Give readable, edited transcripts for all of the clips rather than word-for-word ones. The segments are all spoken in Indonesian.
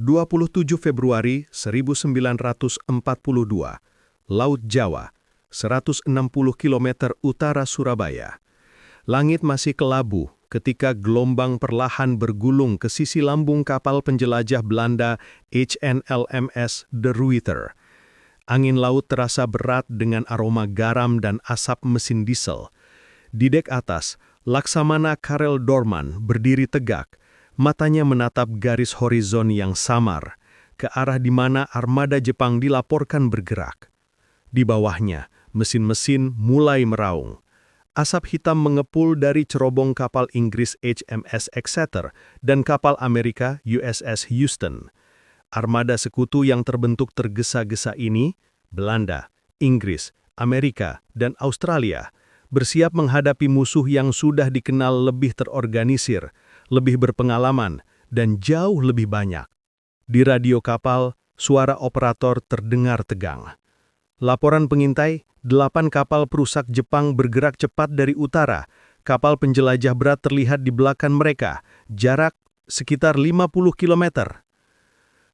27 Februari 1942, Laut Jawa, 160 km utara Surabaya. Langit masih kelabu ketika gelombang perlahan bergulung ke sisi lambung kapal penjelajah Belanda HNLMS De Ruyter. Angin laut terasa berat dengan aroma garam dan asap mesin diesel. Di dek atas, Laksamana Karel Doorman berdiri tegak, matanya menatap garis horizon yang samar, ke arah di mana armada Jepang dilaporkan bergerak. Di bawahnya, mesin-mesin mulai meraung. Asap hitam mengepul dari cerobong kapal Inggris HMS Exeter dan kapal Amerika USS Houston. Armada sekutu yang terbentuk tergesa-gesa ini, Belanda, Inggris, Amerika, dan Australia, bersiap menghadapi musuh yang sudah dikenal lebih terorganisir, lebih berpengalaman, dan jauh lebih banyak. Di radio kapal, suara operator terdengar tegang. Laporan pengintai, 8 kapal perusak Jepang bergerak cepat dari utara. Kapal penjelajah berat terlihat di belakang mereka, jarak sekitar 50 km.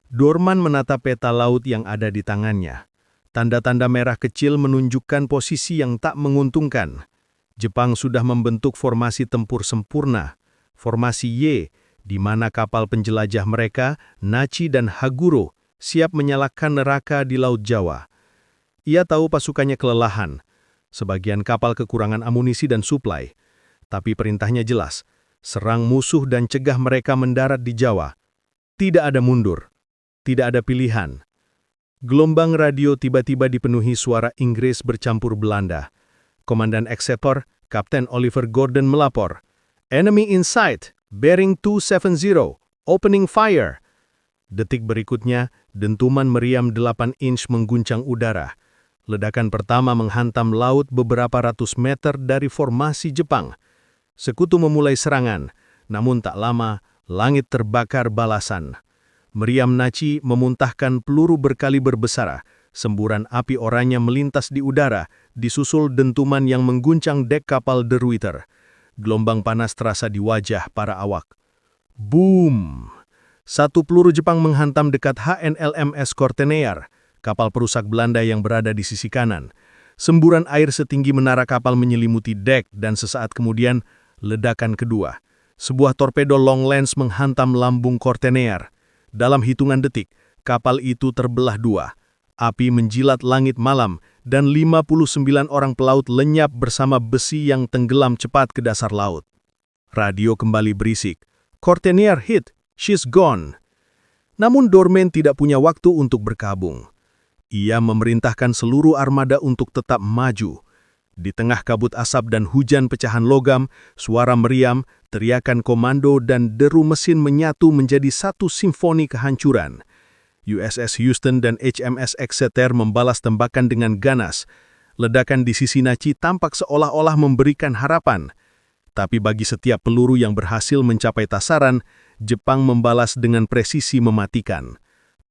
Doorman menatap peta laut yang ada di tangannya. Tanda-tanda merah kecil menunjukkan posisi yang tak menguntungkan. Jepang sudah membentuk formasi tempur sempurna, formasi Y, di mana kapal penjelajah mereka, Nachi dan Haguro, siap menyalakan neraka di Laut Jawa. Ia tahu pasukannya kelelahan, sebagian kapal kekurangan amunisi dan suplai, tapi perintahnya jelas, serang musuh dan cegah mereka mendarat di Jawa. Tidak ada mundur, tidak ada pilihan. Gelombang radio tiba-tiba dipenuhi suara Inggris bercampur Belanda. Komandan Exeter, Kapten Oliver Gordon melapor, "Enemy in sight, bearing 270, opening fire." Detik berikutnya, dentuman meriam 8 inch mengguncang udara. Ledakan pertama menghantam laut beberapa ratus meter dari formasi Jepang. Sekutu memulai serangan, namun tak lama, langit terbakar balasan. Meriam Nachi memuntahkan peluru berkaliber besar. Semburan api oranye melintas di udara, disusul dentuman yang mengguncang dek kapal De Ruyter. Gelombang panas terasa di wajah para awak. Boom! Satu peluru Jepang menghantam dekat HNLMS Korteneer, kapal perusak Belanda yang berada di sisi kanan. Semburan air setinggi menara kapal menyelimuti dek dan sesaat kemudian, ledakan kedua. Sebuah torpedo long lens menghantam lambung Korteneer. Dalam hitungan detik, kapal itu terbelah dua. Api menjilat langit malam dan 59 orang pelaut lenyap bersama besi yang tenggelam cepat ke dasar laut. Radio kembali berisik. "Korteneer hit, she's gone." Namun Doorman tidak punya waktu untuk berkabung. Ia memerintahkan seluruh armada untuk tetap maju. Di tengah kabut asap dan hujan pecahan logam, suara meriam, teriakan komando dan deru mesin menyatu menjadi satu simfoni kehancuran. USS Houston dan HMS Exeter membalas tembakan dengan ganas. Ledakan di sisi Nachi tampak seolah-olah memberikan harapan. Tapi bagi setiap peluru yang berhasil mencapai tasaran, Jepang membalas dengan presisi mematikan.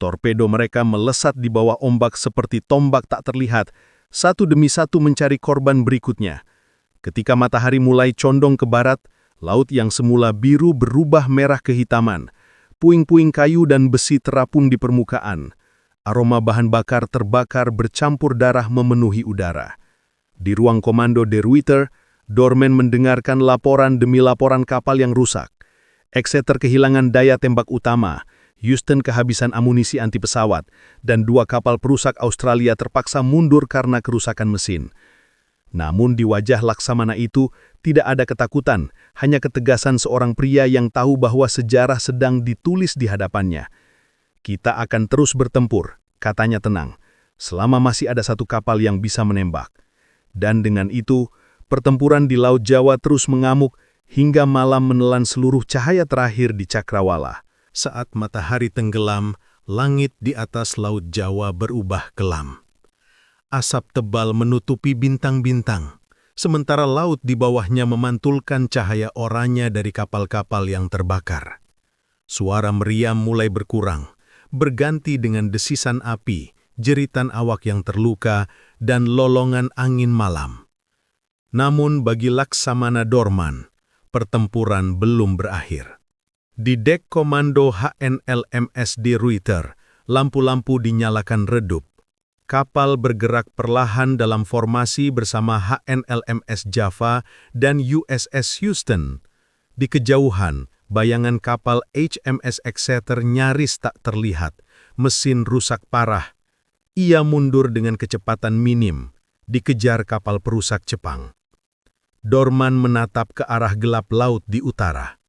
Torpedo mereka melesat di bawah ombak seperti tombak tak terlihat, satu demi satu mencari korban berikutnya. Ketika matahari mulai condong ke barat, laut yang semula biru berubah merah kehitaman. Puing-puing kayu dan besi terapung di permukaan. Aroma bahan bakar terbakar bercampur darah memenuhi udara. Di ruang komando De Ruyter, Doorman mendengarkan laporan demi laporan kapal yang rusak. Exeter kehilangan daya tembak utama, Houston kehabisan amunisi anti pesawat, dan 2 kapal perusak Australia terpaksa mundur karena kerusakan mesin. Namun di wajah Laksamana itu tidak ada ketakutan, hanya ketegasan seorang pria yang tahu bahwa sejarah sedang ditulis di hadapannya. "Kita akan terus bertempur," katanya tenang, "selama masih ada satu kapal yang bisa menembak." Dan dengan itu, pertempuran di Laut Jawa terus mengamuk hingga malam menelan seluruh cahaya terakhir di Cakrawala. Saat matahari tenggelam, langit di atas Laut Jawa berubah kelam. Asap tebal menutupi bintang-bintang, sementara laut di bawahnya memantulkan cahaya oranye dari kapal-kapal yang terbakar. Suara meriam mulai berkurang, berganti dengan desisan api, jeritan awak yang terluka, dan lolongan angin malam. Namun bagi Laksamana Doorman, pertempuran belum berakhir. Di dek komando HNLMSD Ruiter, lampu-lampu dinyalakan redup. Kapal bergerak perlahan dalam formasi bersama HNLMS Java dan USS Houston. Di kejauhan, bayangan kapal HMS Exeter nyaris tak terlihat. Mesin rusak parah. Ia mundur dengan kecepatan minim, dikejar kapal perusak Jepang. Dorman menatap ke arah gelap laut di utara.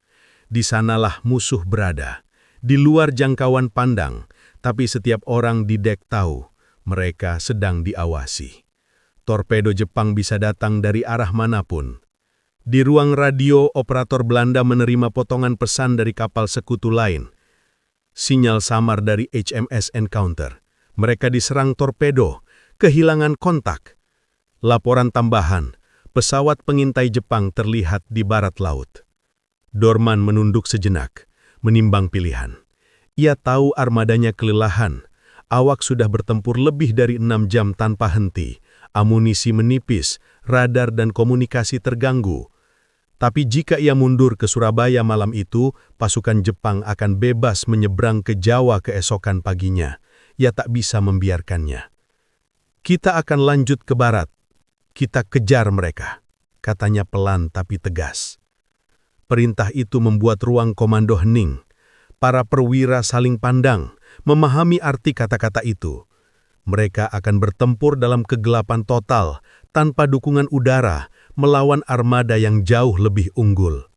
Di sanalah musuh berada, di luar jangkauan pandang, tapi setiap orang di dek tahu mereka sedang diawasi. Torpedo Jepang bisa datang dari arah manapun. Di ruang radio, operator Belanda menerima potongan pesan dari kapal sekutu lain. Sinyal samar dari HMS Encounter. Mereka diserang torpedo, kehilangan kontak. Laporan tambahan, pesawat pengintai Jepang terlihat di barat laut. Dorman menunduk sejenak, menimbang pilihan. Ia tahu armadanya kelelahan. Awak sudah bertempur lebih dari 6 jam tanpa henti. Amunisi menipis, radar dan komunikasi terganggu. Tapi jika ia mundur ke Surabaya malam itu, pasukan Jepang akan bebas menyeberang ke Jawa keesokan paginya. Ia tak bisa membiarkannya. Kita akan lanjut ke barat. Kita kejar mereka, katanya pelan tapi tegas. Perintah itu membuat ruang komando hening. Para perwira saling pandang, memahami arti kata-kata itu. Mereka akan bertempur dalam kegelapan total, tanpa dukungan udara, melawan armada yang jauh lebih unggul.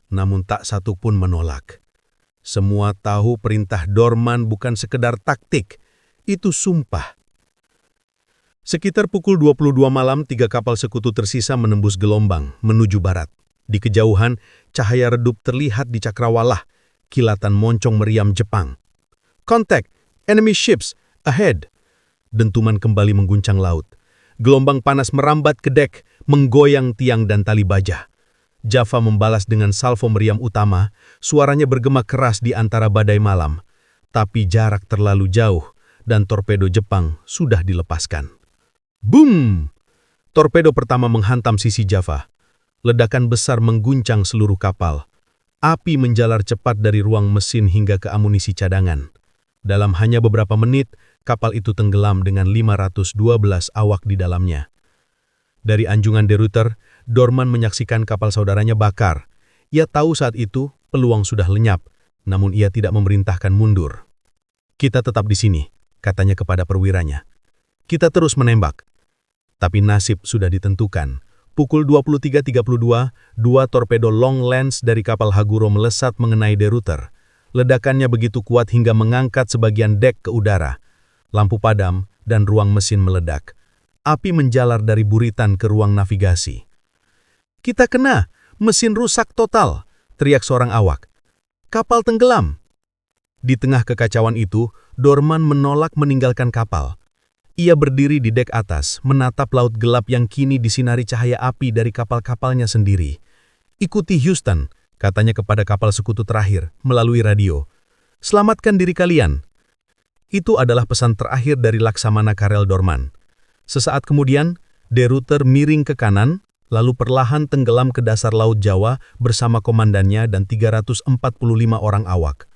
Namun tak satu pun menolak. Semua tahu perintah Dorman bukan sekedar taktik, itu sumpah. Sekitar pukul 22 malam, 3 kapal sekutu tersisa menembus gelombang, menuju barat. Di kejauhan, cahaya redup terlihat di cakrawala, kilatan moncong meriam Jepang. "Contact! Enemy ships! Ahead!" Dentuman kembali mengguncang laut. Gelombang panas merambat ke dek, menggoyang tiang dan tali baja. Java membalas dengan salvo meriam utama, suaranya bergema keras di antara badai malam. Tapi jarak terlalu jauh, dan torpedo Jepang sudah dilepaskan. Boom! Torpedo pertama menghantam sisi Java. Ledakan besar mengguncang seluruh kapal. Api menjalar cepat dari ruang mesin hingga ke amunisi cadangan. Dalam hanya beberapa menit, kapal itu tenggelam dengan 512 awak di dalamnya. Dari anjungan De Ruyter, Dorman menyaksikan kapal saudaranya bakar. Ia tahu saat itu peluang sudah lenyap, namun ia tidak memerintahkan mundur. "Kita tetap di sini," katanya kepada perwiranya. "Kita terus menembak." Tapi nasib sudah ditentukan. Pukul 23.32, 2 torpedo long lens dari kapal Haguro melesat mengenai De Ruyter. Ledakannya begitu kuat hingga mengangkat sebagian dek ke udara. Lampu padam dan ruang mesin meledak. Api menjalar dari buritan ke ruang navigasi. "Kita kena! Mesin rusak total!" teriak seorang awak. "Kapal tenggelam!" Di tengah kekacauan itu, Dorman menolak meninggalkan kapal. Ia berdiri di dek atas, menatap laut gelap yang kini disinari cahaya api dari kapal-kapalnya sendiri. "Ikuti Houston," katanya kepada kapal sekutu terakhir, melalui radio. "Selamatkan diri kalian." Itu adalah pesan terakhir dari Laksamana Karel Dorman. Sesaat kemudian, De Ruyter miring ke kanan, lalu perlahan tenggelam ke dasar Laut Jawa bersama komandannya dan 345 orang awak.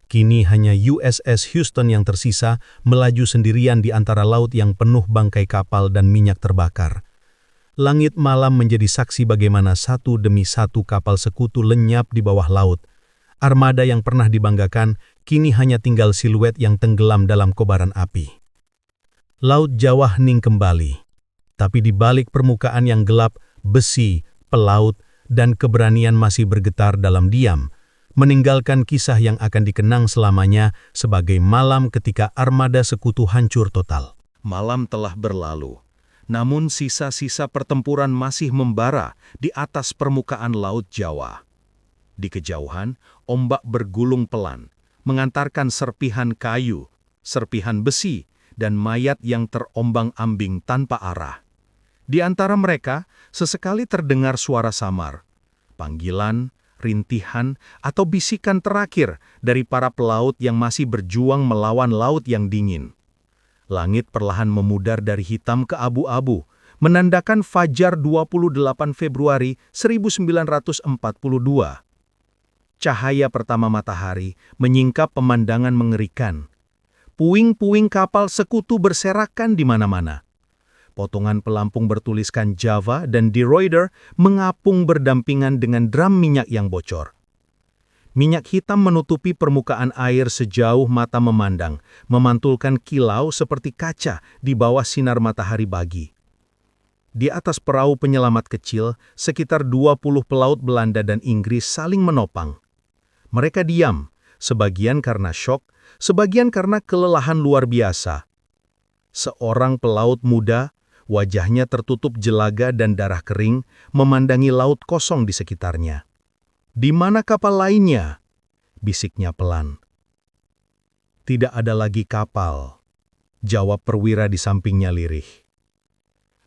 Kini hanya USS Houston yang tersisa melaju sendirian di antara laut yang penuh bangkai kapal dan minyak terbakar. Langit malam menjadi saksi bagaimana satu demi satu kapal sekutu lenyap di bawah laut. Armada yang pernah dibanggakan kini hanya tinggal siluet yang tenggelam dalam kobaran api. Laut Jawa hening kembali. Tapi di balik permukaan yang gelap, besi, pelaut, dan keberanian masih bergetar dalam diam, meninggalkan kisah yang akan dikenang selamanya sebagai malam ketika armada sekutu hancur total. Malam telah berlalu, namun sisa-sisa pertempuran masih membara di atas permukaan Laut Jawa. Di kejauhan, ombak bergulung pelan, mengantarkan serpihan kayu, serpihan besi, dan mayat yang terombang-ambing tanpa arah. Di antara mereka, sesekali terdengar suara samar, panggilan, rintihan, atau bisikan terakhir dari para pelaut yang masih berjuang melawan laut yang dingin. Langit perlahan memudar dari hitam ke abu-abu, menandakan fajar 28 Februari 1942. Cahaya pertama matahari menyingkap pemandangan mengerikan. Puing-puing kapal sekutu berserakan di mana-mana. Potongan pelampung bertuliskan Java dan De Ruyter mengapung berdampingan dengan drum minyak yang bocor. Minyak hitam menutupi permukaan air sejauh mata memandang, memantulkan kilau seperti kaca di bawah sinar matahari pagi. Di atas perahu penyelamat kecil, sekitar 20 pelaut Belanda dan Inggris saling menopang. Mereka diam, sebagian karena syok, sebagian karena kelelahan luar biasa. Seorang pelaut muda, wajahnya tertutup jelaga dan darah kering, memandangi laut kosong di sekitarnya. "Di mana kapal lainnya?" bisiknya pelan. "Tidak ada lagi kapal," jawab perwira di sampingnya lirih.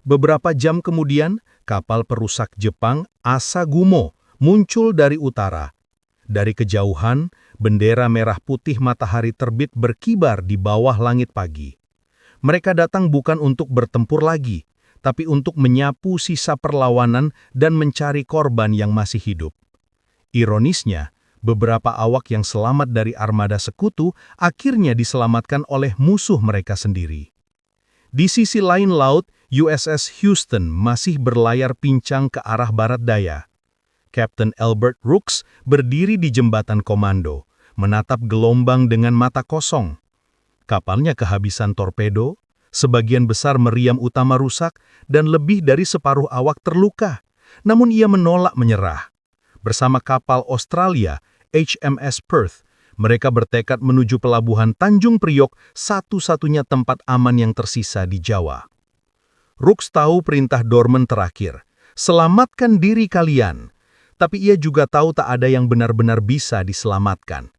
Beberapa jam kemudian, kapal perusak Jepang Asagumo muncul dari utara. Dari kejauhan, bendera merah putih matahari terbit berkibar di bawah langit pagi. Mereka datang bukan untuk bertempur lagi, tapi untuk menyapu sisa perlawanan dan mencari korban yang masih hidup. Ironisnya, beberapa awak yang selamat dari armada sekutu akhirnya diselamatkan oleh musuh mereka sendiri. Di sisi lain laut, USS Houston masih berlayar pincang ke arah barat daya. Kapten Albert Rooks berdiri di jembatan komando, menatap gelombang dengan mata kosong. Kapalnya kehabisan torpedo, sebagian besar meriam utama rusak, dan lebih dari separuh awak terluka. Namun ia menolak menyerah. Bersama kapal Australia, HMS Perth, mereka bertekad menuju pelabuhan Tanjung Priok, satu-satunya tempat aman yang tersisa di Jawa. Rooks tahu perintah Dorman terakhir, "Selamatkan diri kalian." Tapi ia juga tahu tak ada yang benar-benar bisa diselamatkan.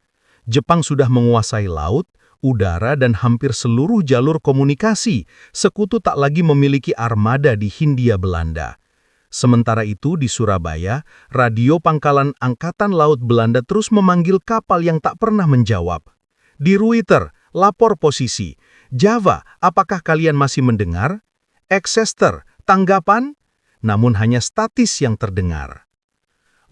Jepang sudah menguasai laut, udara, dan hampir seluruh jalur komunikasi. Sekutu tak lagi memiliki armada di Hindia Belanda. Sementara itu di Surabaya, radio pangkalan Angkatan Laut Belanda terus memanggil kapal yang tak pernah menjawab. "De Ruyter, lapor posisi. Java, apakah kalian masih mendengar? Exeter, tanggapan?" Namun hanya statis yang terdengar.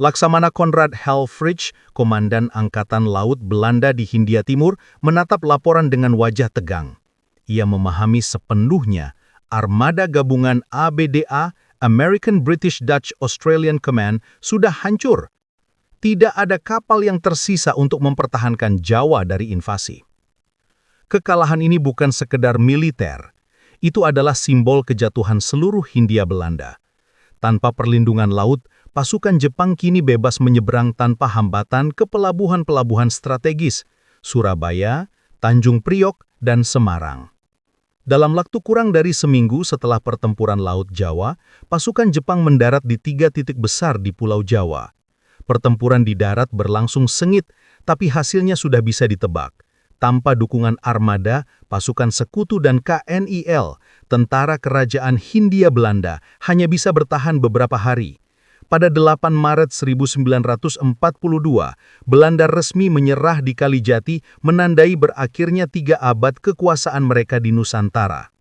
Laksamana Konrad Helfrich, Komandan Angkatan Laut Belanda di Hindia Timur, menatap laporan dengan wajah tegang. Ia memahami sepenuhnya armada gabungan ABDA, American British Dutch Australian Command, sudah hancur. Tidak ada kapal yang tersisa untuk mempertahankan Jawa dari invasi. Kekalahan ini bukan sekedar militer. Itu adalah simbol kejatuhan seluruh Hindia Belanda. Tanpa perlindungan laut, pasukan Jepang kini bebas menyeberang tanpa hambatan ke pelabuhan-pelabuhan strategis, Surabaya, Tanjung Priok, dan Semarang. Dalam waktu kurang dari seminggu setelah pertempuran Laut Jawa, pasukan Jepang mendarat di 3 titik besar di Pulau Jawa. Pertempuran di darat berlangsung sengit, tapi hasilnya sudah bisa ditebak. Tanpa dukungan armada, pasukan sekutu dan KNIL, tentara kerajaan Hindia Belanda, hanya bisa bertahan beberapa hari. Pada 8 Maret 1942, Belanda resmi menyerah di Kalijati, menandai berakhirnya 3 abad kekuasaan mereka di Nusantara.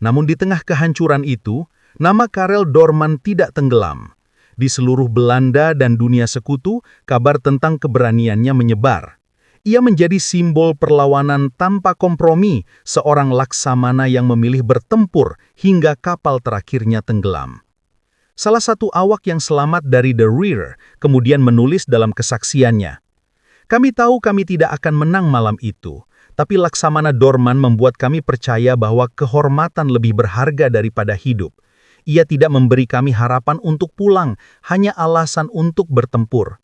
Namun di tengah kehancuran itu, nama Karel Doorman tidak tenggelam. Di seluruh Belanda dan dunia sekutu, kabar tentang keberaniannya menyebar. Ia menjadi simbol perlawanan tanpa kompromi, seorang laksamana yang memilih bertempur hingga kapal terakhirnya tenggelam. Salah satu awak yang selamat dari De Ruyter kemudian menulis dalam kesaksiannya, "Kami tahu kami tidak akan menang malam itu, tapi Laksamana Doorman membuat kami percaya bahwa kehormatan lebih berharga daripada hidup. Ia tidak memberi kami harapan untuk pulang, hanya alasan untuk bertempur."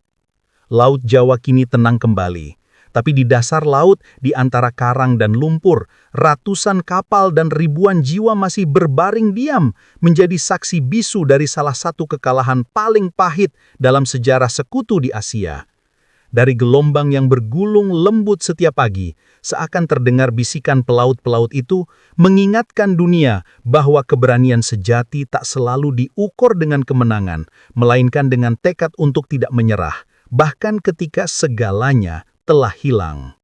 Laut Jawa kini tenang kembali. Tapi di dasar laut, di antara karang dan lumpur, ratusan kapal dan ribuan jiwa masih berbaring diam, menjadi saksi bisu dari salah satu kekalahan paling pahit dalam sejarah sekutu di Asia. Dari gelombang yang bergulung lembut setiap pagi, seakan terdengar bisikan pelaut-pelaut itu, mengingatkan dunia bahwa keberanian sejati tak selalu diukur dengan kemenangan, melainkan dengan tekad untuk tidak menyerah, bahkan ketika segalanya telah hilang.